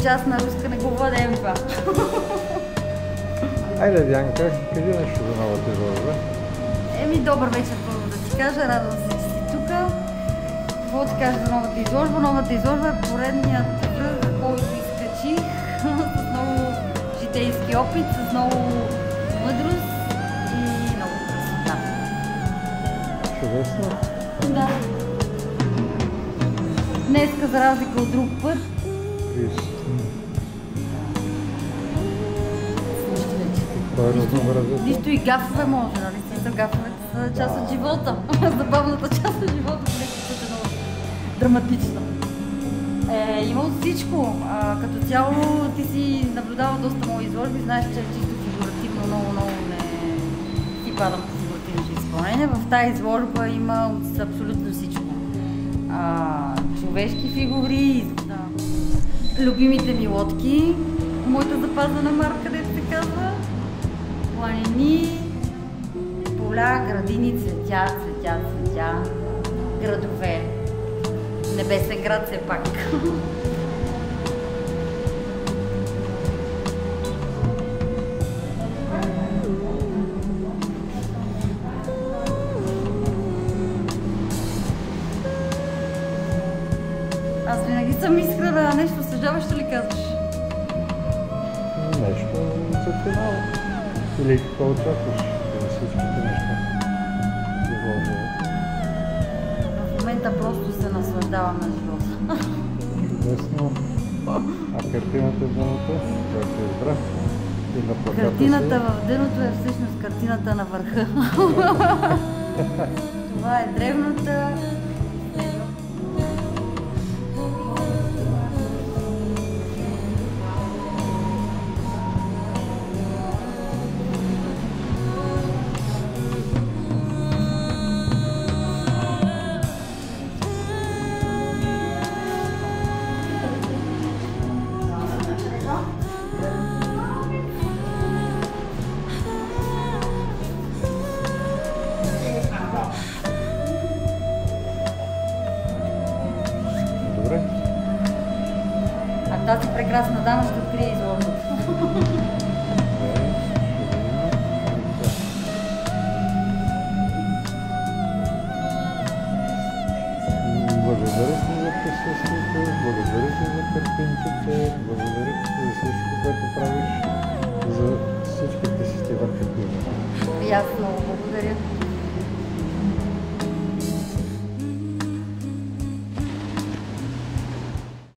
Час на руска не го владеем това. Айде, Дианка, кажи нещо за новата изложба. Добър вечер, първо да ти кажа. Радвам се, че си тук. Какво ти кажа за новата изложба? Новата изложба е поредният връх, който изкачих с много житейски опит, с много мъдрост и много красота. Чудесно. Да. Днеска, за разлика от друг път, нищо и гафове може, нали? Гафовете са част от живота. Забавната част от живота, което е много драматична. Има от всичко. Като цяло ти си наблюдавал доста мои изложби, знаеш, че чисто фигуративно много не си падам по фигуративното изпълнение. В тази изложба има от абсолютно всичко. Човешки фигури, любимите ми лодки, моята запазена марка, където се казва, планини, поля, градини, цветя, градове. Небесен град все пак. Аз винаги съм искрена, нещо съжаляващо ли казваш? Нещо за финал. Или какво очакваш за всичките неща? В момента просто се наслаждавам на живота. Чудесно. А картината в дъното, която е добра? И на плаката картината в дъното е всъщност картината на върха. Това е древната Тази прекрасна дама ще открие изложбата. Благодаря ти за присъствието, благодаря ти за картинките, благодаря ти за всичко, което правиш, за всичките си върхи. И аз много благодаря.